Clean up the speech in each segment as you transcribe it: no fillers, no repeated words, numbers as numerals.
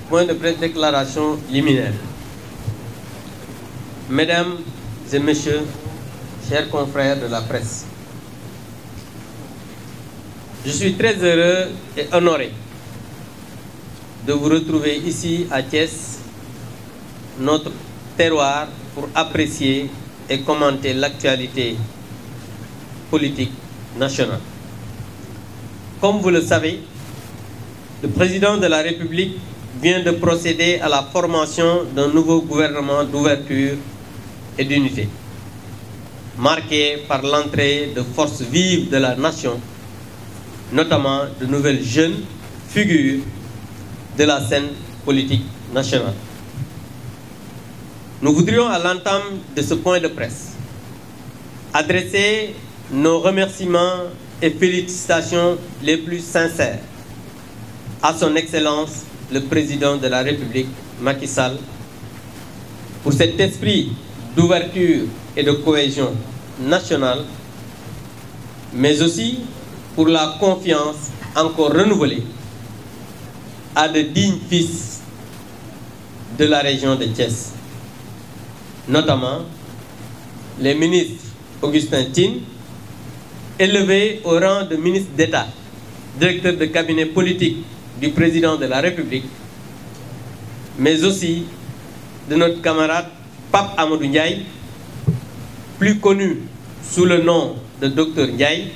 Point de presse, déclaration liminaire. Mesdames et messieurs, chers confrères de la presse, je suis très heureux et honoré de vous retrouver ici à Thiès, notre terroir, pour apprécier et commenter l'actualité politique nationale. Comme vous le savez, le président de la République vient de procéder à la formation d'un nouveau gouvernement d'ouverture et d'unité, marqué par l'entrée de forces vives de la nation, notamment de nouvelles jeunes figures de la scène politique nationale. Nous voudrions, à l'entame de ce point de presse, adresser nos remerciements et félicitations les plus sincères à son Excellence, le Président de la République, Macky Sall, pour cet esprit d'ouverture et de cohésion nationale, mais aussi pour la confiance encore renouvelée à de dignes fils de la région de Thiès, notamment les ministres Augustin Tine, élevé au rang de ministre d'État, directeur de cabinet politique du président de la République, mais aussi de notre camarade Pape Amadou Ndiaye, plus connu sous le nom de Dr Ndiaye,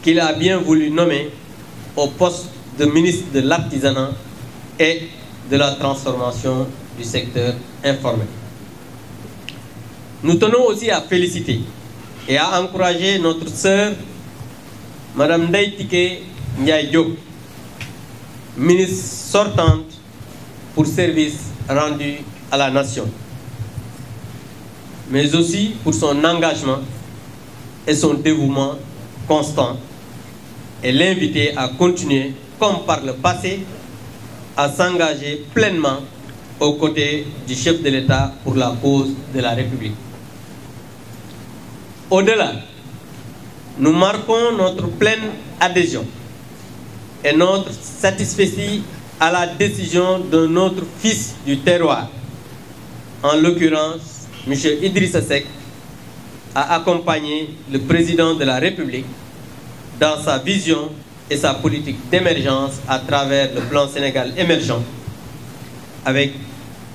qu'il a bien voulu nommer au poste de ministre de l'Artisanat et de la transformation du secteur informel. Nous tenons aussi à féliciter et à encourager notre sœur, Madame Ndeye Tické Ndiaye Diop, ministre sortante pour service rendu à la nation, mais aussi pour son engagement et son dévouement constant, et l'inviter à continuer, comme par le passé, à s'engager pleinement aux côtés du chef de l'État pour la cause de la République. Au-delà, nous marquons notre pleine adhésion et notre satisfaction à la décision de notre fils du terroir, en l'occurrence M. Idrissa Seck, à accompagner le président de la République dans sa vision et sa politique d'émergence à travers le plan Sénégal émergent, avec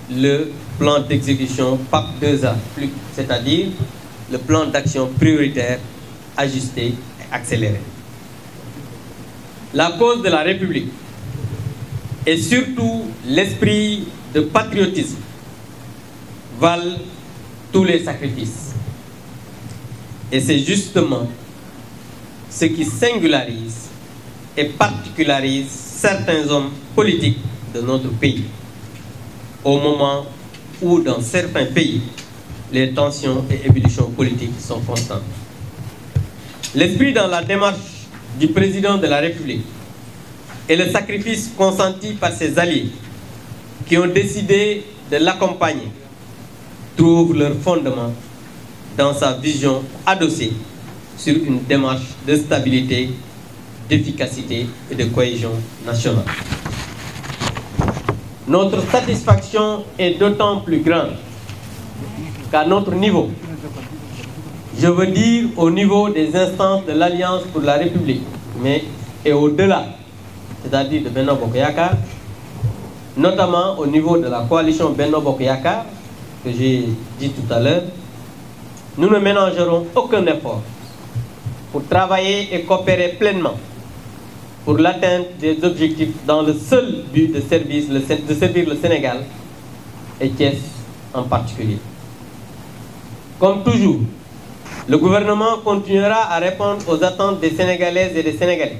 le plan d'exécution PAP 2A+, c'est-à-dire le plan d'action prioritaire, ajusté et accéléré. La cause de la République et surtout l'esprit de patriotisme valent tous les sacrifices. Et c'est justement ce qui singularise et particularise certains hommes politiques de notre pays, au moment où dans certains pays, les tensions et ébullitions politiques sont constantes. L'esprit dans la démarche du président de la République et le sacrifice consenti par ses alliés qui ont décidé de l'accompagner trouvent leur fondement dans sa vision adossée sur une démarche de stabilité, d'efficacité et de cohésion nationale. Notre satisfaction est d'autant plus grande qu'à notre niveau, je veux dire au niveau des instances de l'Alliance pour la République, mais et au-delà, c'est-à-dire de Benno Bokk Yakaar, notamment au niveau de la coalition Benno Bokk Yakaar, que j'ai dit tout à l'heure, nous ne ménagerons aucun effort pour travailler et coopérer pleinement pour l'atteinte des objectifs dans le seul but de servir le Sénégal et Thiès en particulier. Comme toujours, le gouvernement continuera à répondre aux attentes des Sénégalaises et des Sénégalais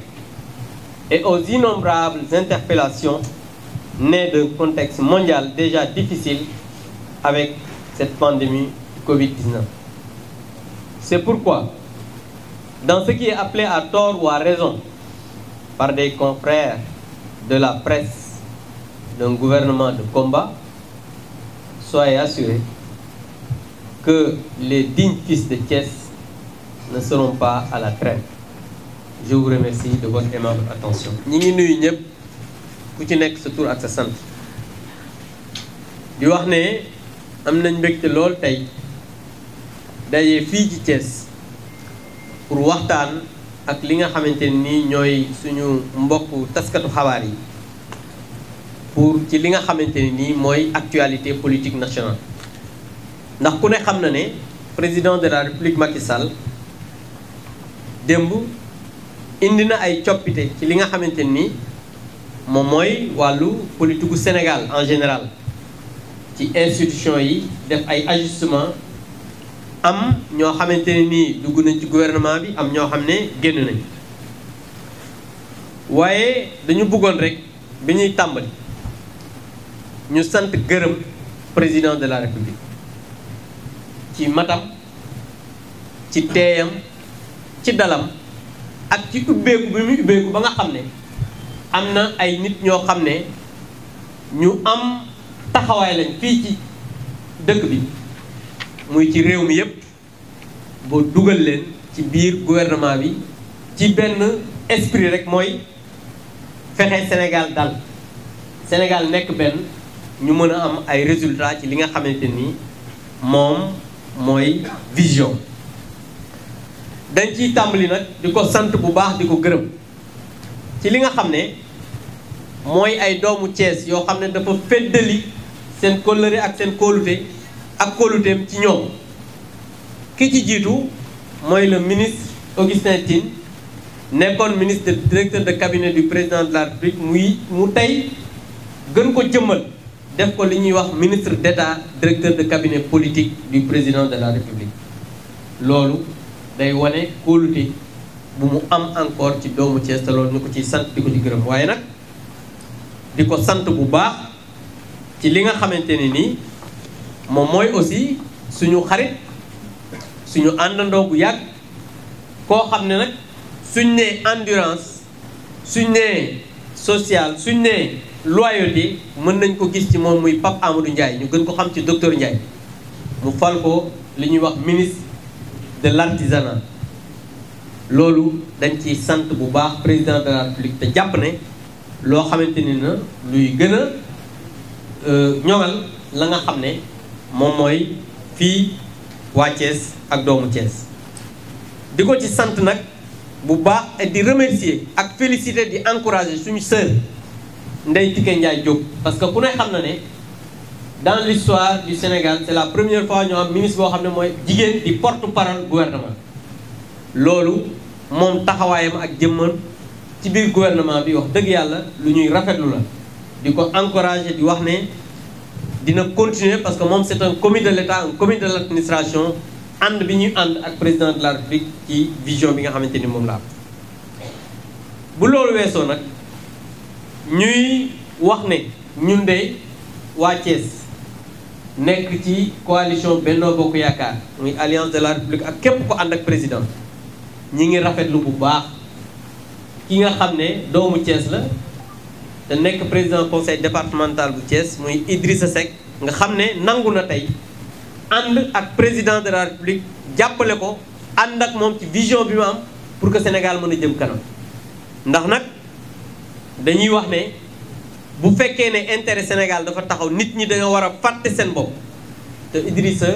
et aux innombrables interpellations nées d'un contexte mondial déjà difficile avec cette pandémie Covid-19. C'est pourquoi, dans ce qui est appelé à tort ou à raison par des confrères de la presse d'un gouvernement de combat, soyez assurés que les dignes fils de Thiès ne seront pas à la traîne. je vous remercie de votre aimable attention. ñi ngi nuyu ñëpp ku ci nekk sa tur ak sa sant di wax ne am nañ mbégte lool tey daje fii ci Thiès pour waxtaan ak li nga xamante ni ñooy suñu mbokk taskatu xabaar yi pour ci li nga xamante ni mooy actualité politique nationale. ndax ku ne xam na ne président de la République Macky Sall démb indi na ay coppite ci li nga xamante ni moom mooy wàllu politique gu Sénégal en général ci institution yi def ay ajustement am ñoo xamante ne nii dugg nañ ci gouvernement bi am ñoo xam ne génn nañ waaye dañu bëggoon rek bi ñuy tàmbali ñu sant gërëm président de la République ci matam ci teeyam ci dalam ak ci ubbeeku bi muy ubbeeku ba nga xam ne am na ay nit ñoo xam ne ñu am taxawaay lañ fii ci dëkk bi muy ci réew mi yépp boo dugal leen ci biir gouvernement bi ci benn esprit rek mooy fexe Sénégal dal Sénégal nekk benn ñu mën a am ay résultats ci li nga xamante ni moom mooy vision. dañ ciy tàmbali nag di ko sant bu baax di ko gërëm ci li nga xam ne mooy ay doomu Thiès yoo xam ne dafa feddali seen kóllëre ak seen kóolute ak kóoluteem ci ñoom ki ci jiitu mooy le ministre Augustin Tine nekkoon ministre directeur de cabinet du président de la République mu tey gën ko jëmmal def ko li ñuy wax ministre d'État directeur de cabinet politique du président de la République loolu day wane kóolute bu mu am encore ci doomu Thiès te loolu ñu ko ciy sant di ko ci gërëm waaye nag di ko sant bu baax ci li nga xamante ne nii moom mooy aussi suñu xarit suñu àndandoo bu yàgg koo xam ne nag suñ nee endurance suñ nee social suñ nee loyauté mën nañ ko gis ci moom muy Pape Amadou Ndiaye ñu gën ko xam ci docteur Ndiaye mu fal ko li ñuy wax ministre de l'artisanat loolu dañ ciy sant bu baax président de la République te jàpp ne loo xamante ni na luy gën a ñoŋal la nga xam ne moom mooy fii waa Thiès ak doomu Thiès di ko ci sant nag bu baax et di remercier ak féliciter di encourager suñu sœur Ndeye Tické Ndiaye Diop parce que ku ne xam na ne dans l'histoire du Sénégal c'est la première fois ñu am ministre boo xam ne mooy jigéen di porte-parole gouvernement loolu moom taxawaayam ak jëmmam ci biir gouvernement bi wax dëgg yàlla lu ñuy rafetlu la di ko encourager di wax ne dina continuer parce que moom c'est un commis de l'État un commis de l'administration ànd bi ñuy ànd ak président de la République ci vision bi nga xamante ni moom la am bu loolu weesoo nag ñuy wax ne ñun de waa Thiès nekk ci coalition Benno Bokk Yaakaar muy alliance de la République ak képp ko ànd ak président ñi ngi rafetlu bu baax ki nga xam ne doomu Thiès la te nekk président conseil départemental bu Thiès muy Idrissa Seck nga xam ne nangu na tey ànd ak président de la République jàppale ko ànd ak moom ci vision bi mu am pour que Sénégal mën a jëm kanam ndax nag dañuy wax ne bu fekkee ne intérêt Sénégal dafa taxaw nit ñi dañoo war a fàtte seen bopp te Idrissa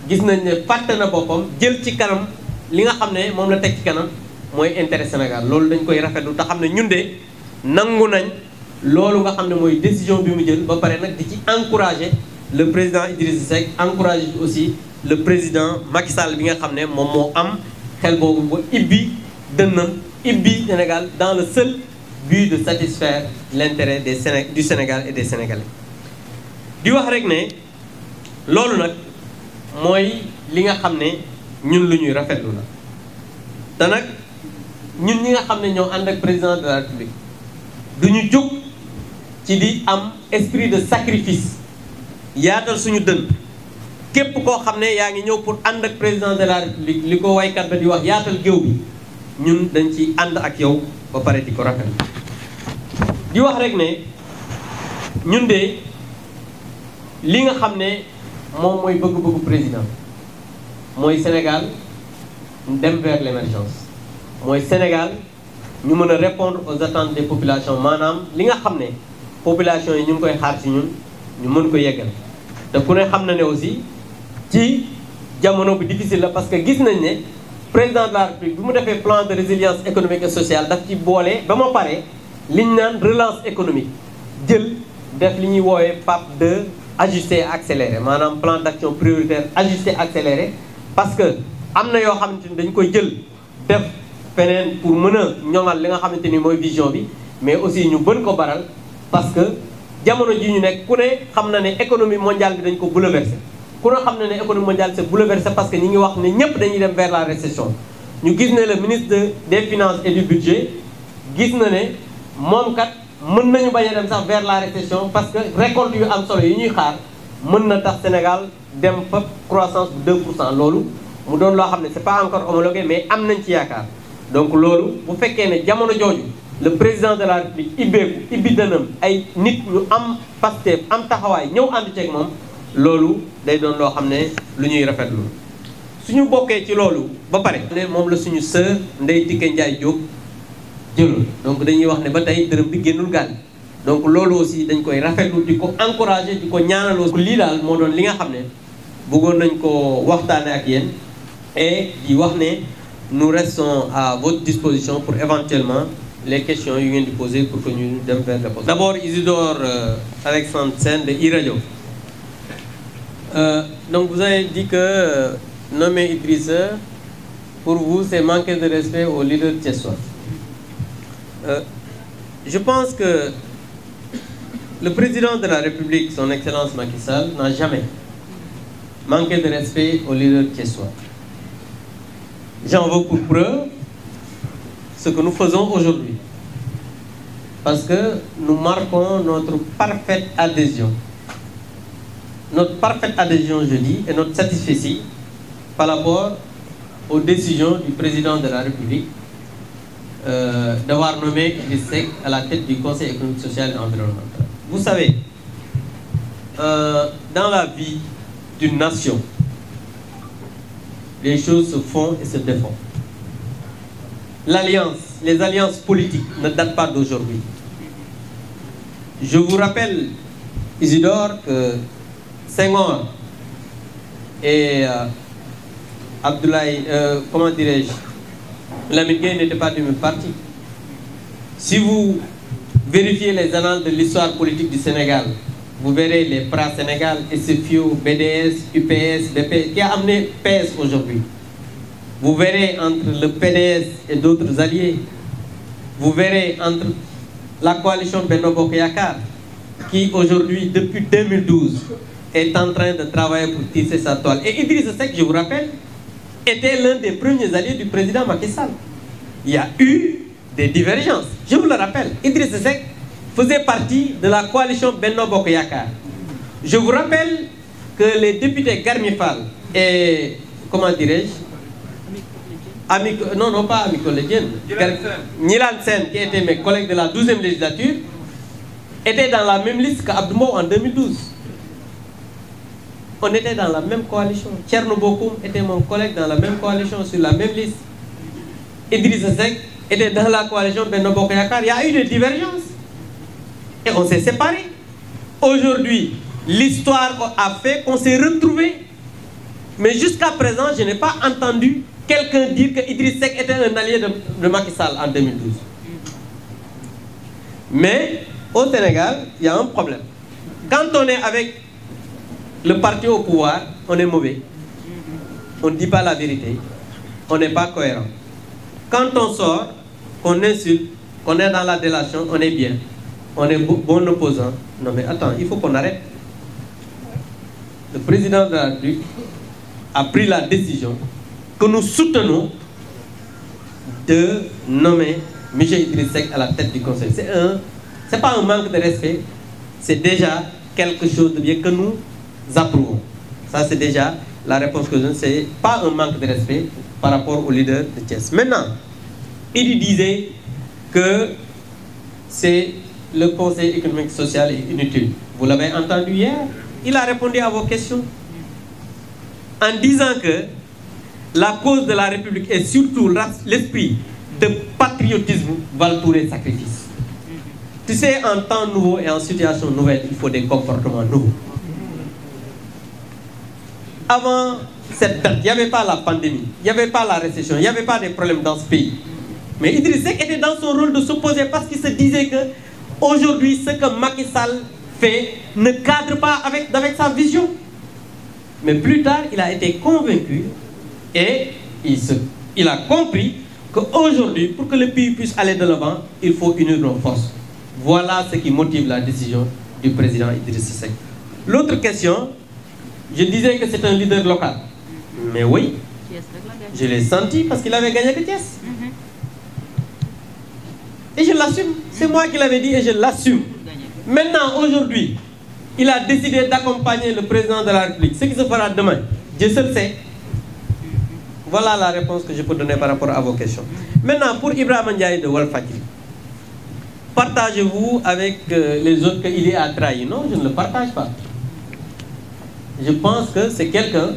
gis nañ ne fàtte na boppam jël ci kanam li nga xam ne moom la teg ci kanam mooy intérêt Sénégal loolu dañ koy rafetlu te xam ne ñun de nangu nañ loolu nga xam ne mooy décision bi mu jël ba pare nag di ci encourager le président Idrissa Seck encourager aussi le président Macky Sall bi nga xam ne moom moo am xel boobu ba ibbi dënnam ibbi Sénégal dans le seul but de satisfaire l'intérêt du Sénégal et des Sénégalais di wax rek ne loolu nag mooy li nga xam ne ñun lu ñuy rafetlu la te nag ñun ñi nga xam ne ñoo ànd ak président de la République du ñu jóg ci di am esprit de sacrifice yaatal suñu dënn képp koo xam ne yaa ngi ñëw pour ànd ak président de la République li ko waykat ba di wax yaatal géew bi ñun dañ ci ànd ak yow ba pare di ko rafetlu di wax rek ne ñun de li nga xam ne moom mooy bëgg-bëggu président mooy Sénégal dem vers l'émergence mooy Sénégal ñu mën a répondre aux attentes des populations maanaam li nga xam ne population yi ñu ngi koy xaar ci ñun ñu mën ko yeggal te ku ne xam na ne aussi ci jamono bu difficile la parce que gis nañ ne président de la République bi mu defee plan de résilience économique et sociale daf ci boole ba ma pare liñ naan relance économique jël def li ñuy woowee PAP 2 ajusté accéléré maanaam plan d'action prioritaire ajusté accéléré parce que am na yoo xamante ni dañ koy jël def feneen pour mën a ñoŋal li nga xamante ni mooy vision bi mais aussi ñu bën ko baral parce que jamono ji ñu nekk ku ne xam na ne économie mondiale bi dañ ko bouleversé ku ne xam na ne économie mondiale c'est bouleversé parce que ñi ngi wax ne ñëpp dañuy dem vers la récession ñu gis ne le ministre des finances et du budget gis na ne moom kat mën nañu bañ a dem sax vers la récession parce que récolte yu am solo yi ñuy xaar mën na tax Sénégal dem fa croissance bu 2% loolu mu doon loo xam ne c'est pas encore homologué mais am nañ ci yaakaar donc loolu bu fekkee ne jamono jooju le président de la République ibbeeku ibbi dënam ay nit ñu am Pastef am taxawaay ñëw ànd ceeg moom loolu day doon loo xam ne lu ñuy rafetlu suñu bokkee ci loolu ba pare ne moom la suñu sœur Ndeye Tické Ndiaye Diop jëlul donc dañuy wax ne ba tey dërëm bi génnul gaal donc loolu aussi dañ koy rafetlu di ko encourager di ko ñaanal aussi lii daal moo doon li nga xam ne bëggoon nañ ko waxtaane ak yéen et di wax ne nous restons à votre disposition pour éventuellement les questions yu ngeen di poser pour que ñu dem vers le poste. D'abord Isidore Alexandre Sène de iRadio. Donc vous avez dit que nommer Idrissa pour vous c'est manquer de respect au leader thiessois. Je pense que le président de la République, son Excellence Macky Sall, n'a jamais manqué de respect au leader thiessois. J'en veux pour preuve ce que nous faisons aujourd'hui. Parce que nous marquons notre parfaite adhésion. Notre parfaite adhésion, je dis, et notre satisfaction par rapport aux décisions du président de la République d'avoir nommé Idrissa Seck à la tête du Conseil économique, social et environnemental. Vous savez, dans la vie d'une nation, les choses se font et se défont. L'alliance, les alliances politiques ne datent pas d'aujourd'hui. Je vous rappelle, Isidore, que Senghor et Abdoulaye, comment dirais-je, Lamine Gueye n'étaient pas du même parti. Si vous vérifiez les annales de l'histoire politique du Sénégal, vous verrez les PRA Sénégal, SFIO, BDS, UPS, BP, qui a amené PS aujourd'hui. Vous verrez entre le PDS et d'autres alliés, vous verrez entre la coalition Benno Bokk Yakaar, qui aujourd'hui, depuis 2012, est en train de travailler pour tisser sa toile. Et Idrissa Seck, je vous rappelle, était l'un des premiers alliés du président Macky Sall. Il y a eu des divergences. Je vous le rappelle, Idrissa Seck faisait partie de la coalition Benno Bokk Yakaar. Je vous rappelle que les députés Garmi Fall et, comment dirais-je, non, pas Ami Collégien, Nilan Sen, qui étaient mes collègues de la 12e législature, étaient dans la même liste qu'Abdou Mbow en 2012. On était dans la même coalition. Thierno Bokoum était mon collègue dans la même coalition, sur la même liste. Idrissa Seck était dans la coalition Benno Bokk Yakaar. Il y a eu des divergences. Et on s'est séparés. Aujourd'hui, l'histoire a fait qu'on s'est retrouvés. Mais jusqu'à présent, je n'ai pas entendu quelqu'un dire que Idrissa Seck était un allié de Macky Sall en 2012. Mais au Sénégal, il y a un problème. Quand on est avec le parti au pouvoir, on est mauvais. On ne dit pas la vérité. On n'est pas cohérent. Quand on sort, qu'on insulte, qu'on est dans la délation, on est bien. On est bon opposant. Non mais attends, il faut qu'on arrête. Le président de la République a pris la décision que nous soutenons de nommer M. Idrissa Seck à la tête du Conseil. C'est pas un manque de respect, c'est déjà quelque chose de bien que nous approuvons. Ça c'est déjà la réponse que je donne, c'est pas un manque de respect par rapport au leader de Thiès. Maintenant, il disait que c'est le Conseil économique, social et inutile. Vous l'avez entendu hier, il a répondu à vos questions en disant que la cause de la République et surtout l'esprit de patriotisme valent tous les sacrifices. Tu sais, en temps nouveau et en situation nouvelle, il faut des comportements nouveaux. Avant cette date, il n'y avait pas la pandémie, il n'y avait pas la récession, il n'y avait pas de problèmes dans ce pays. Mais Idriss Seck était dans son rôle de s'opposer parce qu'il se disait que aujourd'hui, ce que Macky Sall fait ne cadre pas avec sa vision. Mais plus tard, il a été convaincu et il a compris qu'aujourd'hui, pour que le pays puisse aller de l'avant, il faut unir nos forces. Voilà ce qui motive la décision du président Idriss Seck. L'autre question, je disais que c'est un leader local. Mais oui, je l'ai senti parce qu'il avait gagné que Thiès. Et je l'assume. C'est moi qui l'avais dit et je l'assume. Maintenant, aujourd'hui, il a décidé d'accompagner le président de la République. Ce qui se fera demain, Dieu seul sait. Voilà la réponse que je peux donner par rapport à vos questions. Maintenant, pour Ibrahima Ndiaye de Walfadjri, partagez-vous avec les autres qu'il a trahi? Non, je ne le partage pas. Je pense que c'est quelqu'un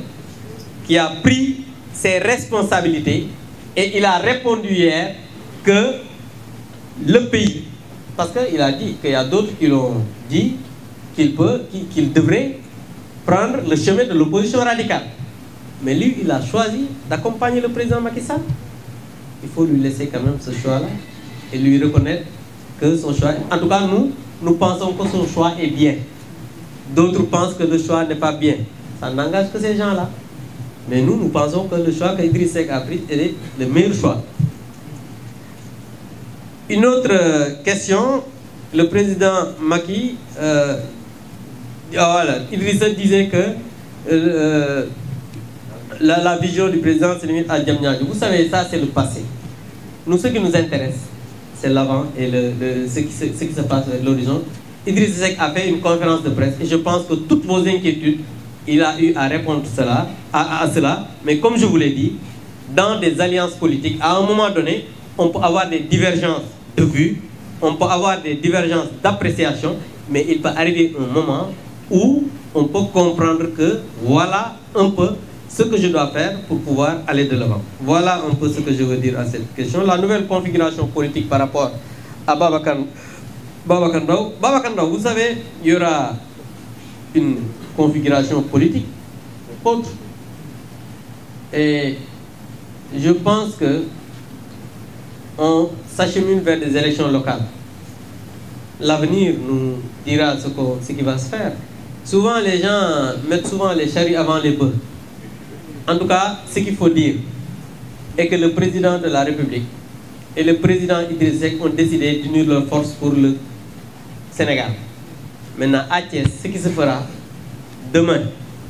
qui a pris ses responsabilités et il a répondu hier que le pays, parce qu'il a dit qu'il y a d'autres qui l'ont dit qu'il devrait prendre le chemin de l'opposition radicale. Mais lui, il a choisi d'accompagner le président Macky Sall. Il faut lui laisser quand même ce choix-là et lui reconnaître que son choix... En tout cas, nous pensons que son choix est bien. D'autres pensent que le choix n'est pas bien. Ça n'engage que ces gens-là. Mais nous pensons que le choix qu'Idriss Seck a pris est le meilleur choix. Une autre question, le président Macky, voilà, Idriss Seck disait que la vision du président se limite à Diamniadio. Vous savez, ça c'est le passé. Nous, ce qui nous intéresse, c'est l'avant et ce qui se passe à l'horizon. Idriss Seck a fait une conférence de presse et je pense que toutes vos inquiétudes, il a eu à répondre à cela. Mais comme je vous l'ai dit, dans des alliances politiques, à un moment donné, on peut avoir des divergences de vues, on peut avoir des divergences d'appréciation, mais il peut arriver un moment où on peut comprendre que voilà un peu ce que je dois faire pour pouvoir aller de l'avant. Voilà un peu ce que je veux dire à cette question. La nouvelle configuration politique par rapport à Babacar Ndao, vous savez, il y aura une configuration politique autre. Et je pense que on s'achemine vers des élections locales. L'avenir nous dira ce qui va se faire. Souvent, les gens mettent souvent les charrues avant les bœufs. En tout cas, ce qu'il faut dire est que le président de la République et le président Idriss Seck ont décidé d'unir leurs forces pour le Sénégal. Maintenant, à Thiès, ce qui se fera demain,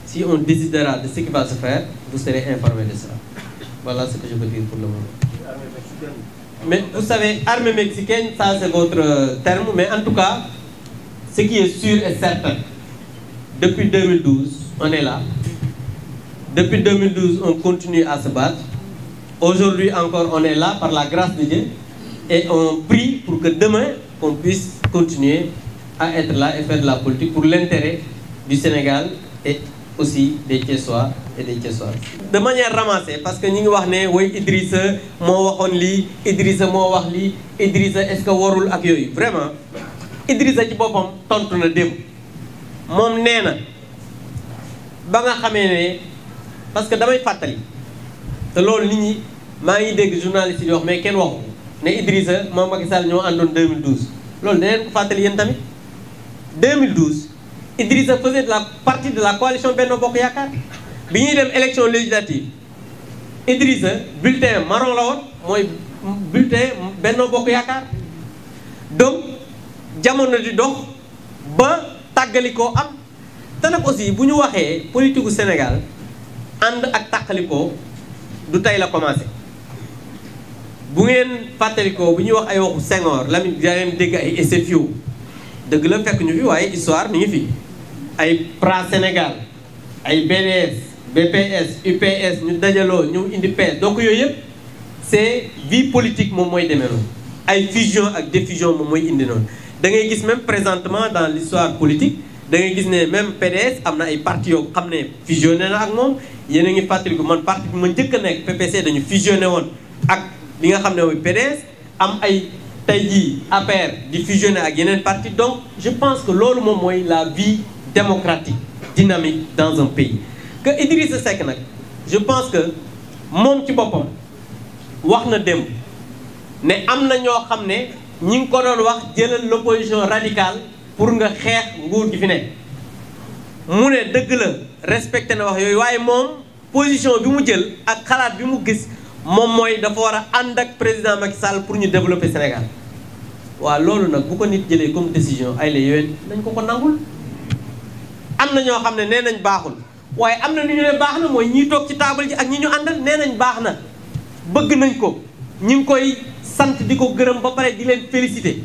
si on décidera de ce qui va se faire, vous serez informés de cela. Voilà ce que je peux dire pour le moment. Mais vous savez, armée mexicaine, ça c'est votre terme, mais en tout cas, ce qui est sûr et certain, depuis 2012, on est là. Depuis 2012, on continue à se battre. Aujourd'hui encore, on est là par la grâce de Dieu. Et on prie pour que demain, on puisse continuer à être là et faire de la politique pour l'intérêt du Sénégal et aussi des Thiessois et des Thiessoises. De manière ramassée, parce que nous avons dit oui, Idrissa, moi waxon li, Idrissa moi wax li, Idrissa est-ce que warul ak yoy. Vraiment, Idrissa ci bopam tontu na dem. Mom néna ba nga xamé né parce que damay fatali te loolu nit ñi maa ngi dégg journaliste yi wax mais kenn waxu ne Idrissa moom Macky Sall ñoo àndoon 2012 loolu da leen ko fàttali yéen tamit 2012 Idrissa faisait partie de la coalition Benno Bokk Yaakaar bi ñuy dem élection législative Idrissa bulletin marron la woon mooy bulletin Benno Bokk Yaakaar donc jamono di dox ba tàggalikoo am te nag aussi bu ñu waxee politique gu Sénégal ànd ak tàqalikoo du tey la commencé bu ngeen fàttalikoo bu ñuy wax ay waxu Senghor Lamine daa leen dégg ay SFIO dëgg la fekk ñu fi waaye histoire mi ngi fi ay PRA Sénégal ay BDS BPS UPS ñu dajaloo ñu indi PS donc yooyu yëpp c'est vie politique moom mooy demee noonu ay fusion ak défusion moom mooy indi noonu da ngay gis même présentement dans l'histoire politique da ngay gis ne même PDS am na ay parti yoo xam ne fusionné na ak moom yéen a ngi fàttaliku man parti bi ma njëkk a nekk PPC dañu fusionné woon ak li nga xam ne mooy PDS am ay tey jii APR di fusionner ak yeneen parti. Donc je pense que loolu moom mooy la vie démocratique dynamique dans un pays. Que Idrissa Seck nag je pense que moom ci boppam wax na démb ne am na ñoo xam ne ñi ngi ko doon wax jëlal l'opposition radicale pour nga xeex nguur gi fi nekk. mu ne dëgg la respecté na wax yooyu waaye moom position bi mu jël ak xalaat bi mu gis moom mooy dafa war a ànd ak président Macky Sall pour ñu développer Sénégal. waaw loolu nag bu ko nit jëlee comme décision ay la yowén nañ ko nangul. am na ñoo xam ne nee nañ baaxul waaye am na ni ñu ne baax na mooy ñiy toog ci table ji ak ñi ñu àndal nee nañ baax na bëgg nañ ko ñi ngi koy sant di ko gërëm ba pare di leen féliciter.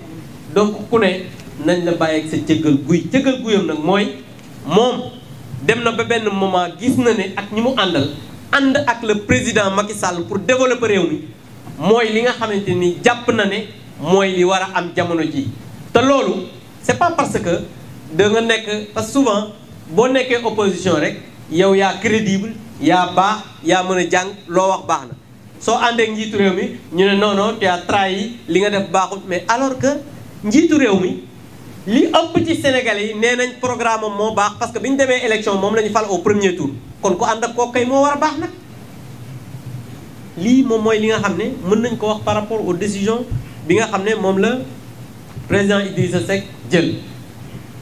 donc ku ne nañ la bàyyi ak sa cëggal guyam nag mooy moom dem na ba benn moment gis na ne ak ñi mu àndal ànd ak le président Macky Sall pour développer réew mi mooy li nga xamante ni jàpp na ne mooy li war a am jamono ji. te loolu c'est pas parce que da nga nekk parce que souvent boo nekkee opposition rek yow yaa crédible yaa baax yaa mën a jàng loo wax baax na soo àndee njiitu réew mi ñu ne non non tu as trahi li nga def baaxul. mais alors que njiitu réew mi li ëpp ci Sénégalais yi nee nañ programme am moo baax parce que bi ñu demee élection moom la ñu fal au premier tour kon ku ànd ak kooku kay moo war a baax nag. lii moom mooy li nga xam ne mën nañ ko wax par rapport aux décisions bi nga xam ne moom la président Idrissa Seck jël.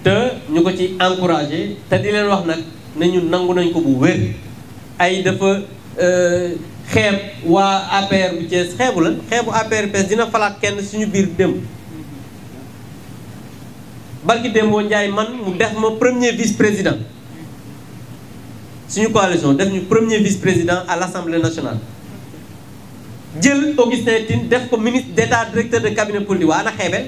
te ñu ko ci encouragé te di leen wax nag ne ñun nangu nañ ko bu wér ay dafa xeeb waa APR bu Thiès xeebu la xeebu APR PS dina falaat kenn suñu biir démb. barki démboo Njaay man mu def ma premier vice-président suñu coalition def ñu premier vice-président à l'Assemblée nationale. jël Augustin Tine def ko ministre d'État directeur de cabinet politique waa na xeebel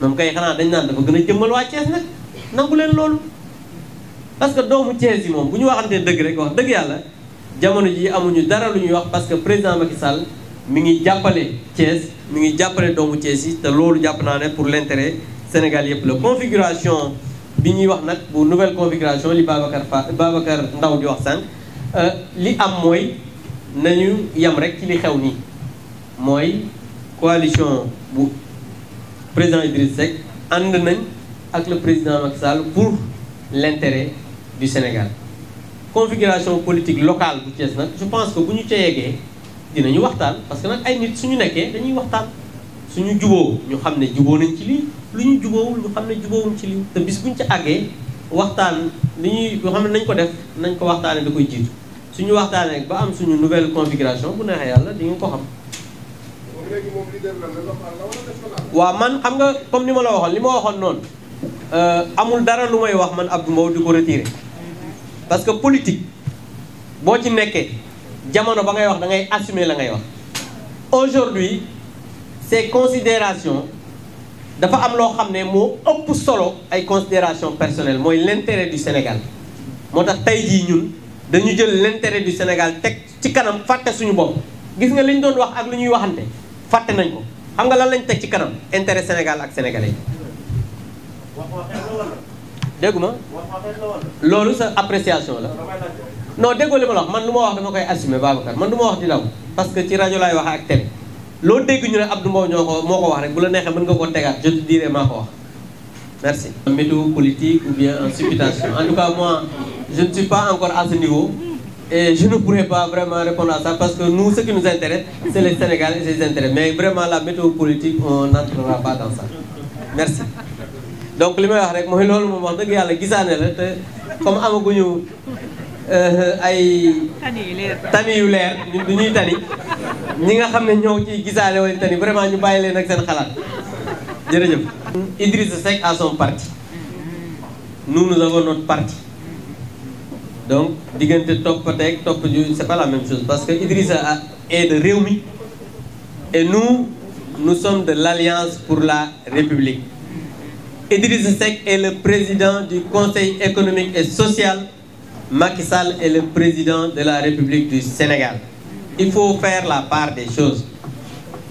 moom kay xanaa dañ naan dafa gën a jëmmal waa Thiès nag nangu leen loolu. parce que doomu Thiès yi moom bu ñu waxantee dëgg rek wax dëgg yàlla jamono ji amuñu dara lu ñuy wax parce que président Macky Sall mi ngi jàppale Thiès mi ngi jàppale doomu Thiès yi te loolu jàpp naa ne pour l'intérêt Sénégal yëpp la. configuration bi ñuy wax nag bu nouvelle configuration li Babacar Ndaw di wax sànq li am mooy nañu yem rek ci li xew nii mooy coalition bu président Idriss Seck ànd nañ ak le président Macky Sall pour l'intérêt du Sénégal. configuration politique locale bu Thiès nag je pense que bu ñu ca yeggee dinañu waxtaan parce que nag ay nit suñu nekkee dañuy waxtaan suñu juboo ñu xam ne juboo nañ ci lii lu ñu juboowul ñu xam ne juboowuñ ci lii te bis buñ ca àggee waxtaan li ñuy yoo xam ne nañ ko def nañ ko waxtaanee da koy jiitu suñu waxtaanee ba am suñu nouvelle configuration bu neexee yàlla di nga ko xam. waaw man xam nga comme ni ma la waxoon li ma waxoon noonu amul dara lu may wax man Abdou Mbow di ko retiré parce que politique boo ci nekkee jamono ba ngay wax da ngay assumer la ngay wax. aujourd'hui ces considérations dafa am loo xam ne moo ëpp solo ay considérations personnelles mooy l'intérêt du Sénégal moo tax tey jii ñun dañu jël l'intérêt du Sénégal teg ci kanam fàtte suñu bopp. gis nga li ñu doon wax ak lu ñuy waxante fàtte nañ ko xam nga lan lañ teg ci kanam intérêt Sénégal ak sénégalais. dégguma loolu sa appréciation la non déggoo li ma la wax man lu ma wax dama koy assumer Babacar man du ma wax di daw parce que ci rajo laay wax ak télé loo dégg ñu ne Abdou Mbow moo ko wax rek bu la neexee mën nga koo tegaat je te dirai maa ko wax merci. météo politique ou bien en supputation en tout cas moi je ne suis pas encore à ce niveau et je ne pourrais pas vraiment répondre à ça parce que nous ce qui nous intéresse c'est les Sénégalais et ses intérêts mais vraiment la météo politique on n'entrera pas dans ça merci. donc li may wax rek mooy loolu moom wax dëgg yàlla gisaane la te comme amaguñu ay tani yu leer ñun du ñuy tani ñi nga xam ne ñoo ciy gisaane wala tani vraiment ñu bàyyi leen ak seen xalaat jërëjëf. Idrissa Seck a son parti nous avons notre parti donc diggante toppateeg topp ju c'est pas la même chose parce que Idrissa est de Rewmi et nous sommes de l'Alliance pour la République. Idrissa Seck est le président du Conseil économique et social. Macky Sall est le président de la République du Sénégal. Il faut faire la part des choses.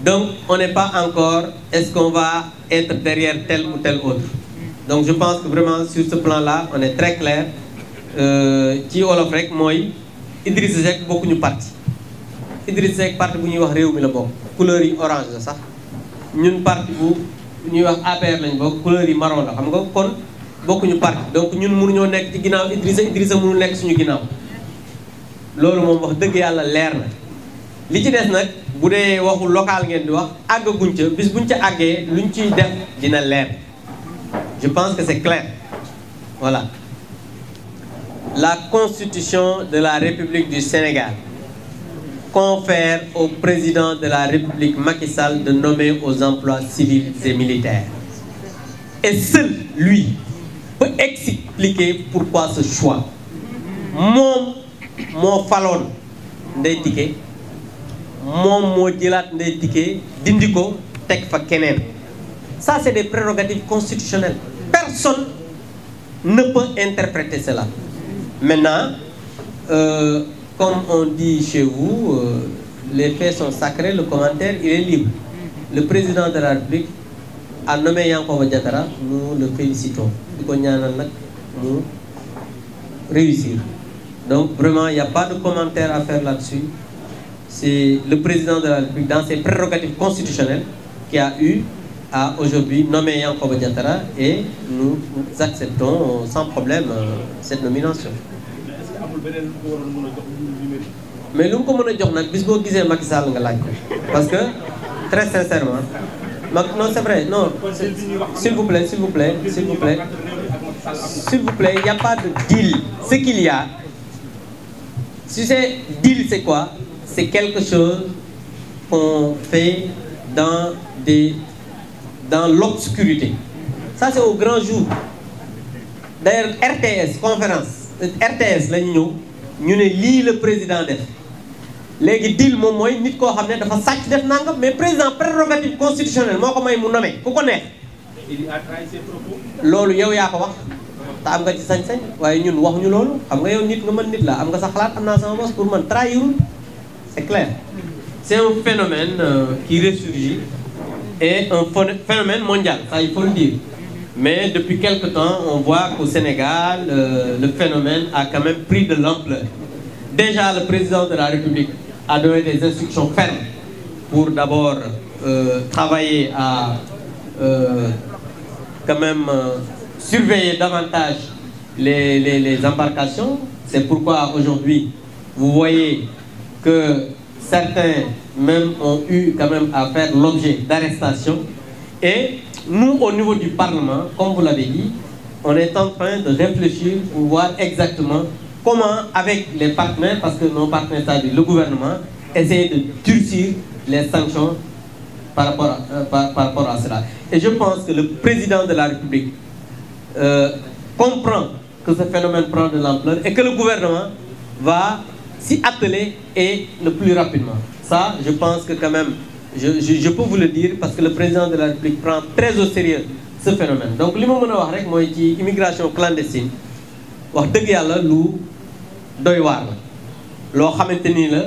Donc, on n'est pas encore, est-ce qu'on va être derrière tel ou tel autre. Donc, je pense que vraiment, sur ce plan-là, on est très clair. Ci wolof rek mooy Idrissa Seck bokkuñu parti Idriss Seck parti bu ñuy wax réew mi la bokk couleur yi orange la sax ñun parti bu ñuy wax APR lañ bokk couleur yi marron la xam nga kon bokkuñu parti donc ñun mënuñoo nekk ci ginnaaw Idrissa mënu nekk suñu ginnaaw loolu moom wax dëgg yàlla leer na li ci des nag bu dee waxu local ngeen di wax àggaguñ ca bis buñ ca àggee luñ ciy def dina leer je pense que c'est clair voilà. La Constitution de la République du Sénégal confère au président de la République Macky Sall de nommer aux emplois civils et militaires. Et seul lui peut expliquer pourquoi ce choix. Moom moo faloon Ndeye Tické moom moo jëlaat Ndeye Tické dindi ko teg fa keneen. Ça c'est des prérogatives constitutionnelles. Personne ne peut interpréter cela. Maintenant, comme on dit chez vous, les faits sont sacrés, le commentaire il est libre. Le président de la République a nommé Yankhoba Diattara, nous le félicitons. Di ko ñaanal nag mu réussir. Donc vraiment, il n'y a pas de commentaire à faire là-dessus. C'est le président de la République, dans ses prérogatives constitutionnelles, qui a eu à aujourd'hui nommer Yankhoba Diattara et nous acceptons sans problème cette nomination. Mais lu mu ko mën a jox nag bis boo gisee Macky Sall nga laaj ko parce que très sincèrement non c'est vrai non s'il vous plaît s'il vous plaît s'il vous plaît s'il vous plaît il n'y a pas de deal. Ce qu'il y a, si c'est deal, c'est quoi? C'est quelque chose qu'on fait dans l'obscurité. Ça c'est au grand jour. D'ailleurs RTS conférence RTS la ñu ñëw ñu ne lii le président def léegi deal moom mooy nit koo xam ne dafa sàcc def nangam mais président prérogative constitutionnelle moo ko may mu nommé ku ko neex. loolu yow yaa ko wax te am nga ci sañ-sañ waaye ñun waxuñu loolu xam nga yow nit nga mën nit la am nga sa xalaat am naa sama boss pour man trahirul c'est clair. C'est un phénomène qui ressurgit et un phénomène mondial, ça il faut le dire. Mais depuis quelque temps, on voit qu'au Sénégal, le phénomène a quand même pris de l'ampleur. Déjà, le président de la République a donné des instructions fermes pour d'abord travailler à quand même surveiller davantage les embarcations. C'est pourquoi aujourd'hui, vous voyez que certains même ont eu quand même à faire l'objet d'arrestations. Et nous, au niveau du Parlement, comme vous l'avez dit, on est en train de réfléchir pour voir exactement comment, avec les partenaires, parce que nos partenaires, c'est-à-dire le gouvernement, essayer de durcir les sanctions par rapport à cela. Et je pense que le président de la République comprend que ce phénomène prend de l'ampleur et que le gouvernement va s'y atteler et le plus rapidement. Ça, je pense que quand même, je peux vous le dire parce que le président de la République prend très au sérieux ce phénomène. Donc, ce que je veux dire, c'est que l'immigration clandestine, wax deug yalla lu doy war la lo xamanteni la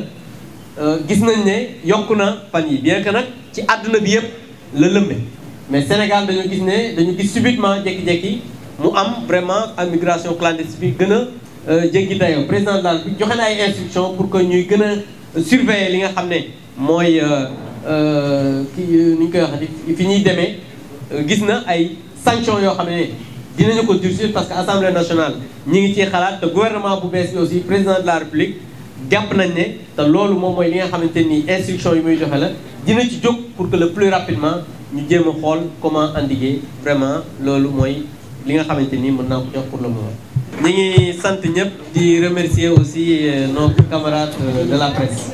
gis nañ né yokuna fan yi bien que nak ci aduna bi yépp le lëmbe mais Sénégal dañu gis subitement jekki-jekki mu am vraiment immigration clandestine bi gëna jéggi dayo président de la République joxe na ay instructions pour que ñuy gëna surveiller li nga xamné moy ni ñu koy waxati fi ñuy démé gis na ay sanctions yo xamné dinañu ko durcir parce que Assemblée nationale ñi ngi ci xalaat te gouvernement bu bees bi aussi président de la République jàpp nañ ne te loolu moom mooy li nga xamante ni instruction yi muy joxe la dina ci jóg pour que le plus rapidement ñu jéem a xool comment endiguer vraiment loolu mooy li nga xamante ni mën naa ko jox pour le moment. ñi ngi sant ñëpp di remercier aussi nos camarades de la presse.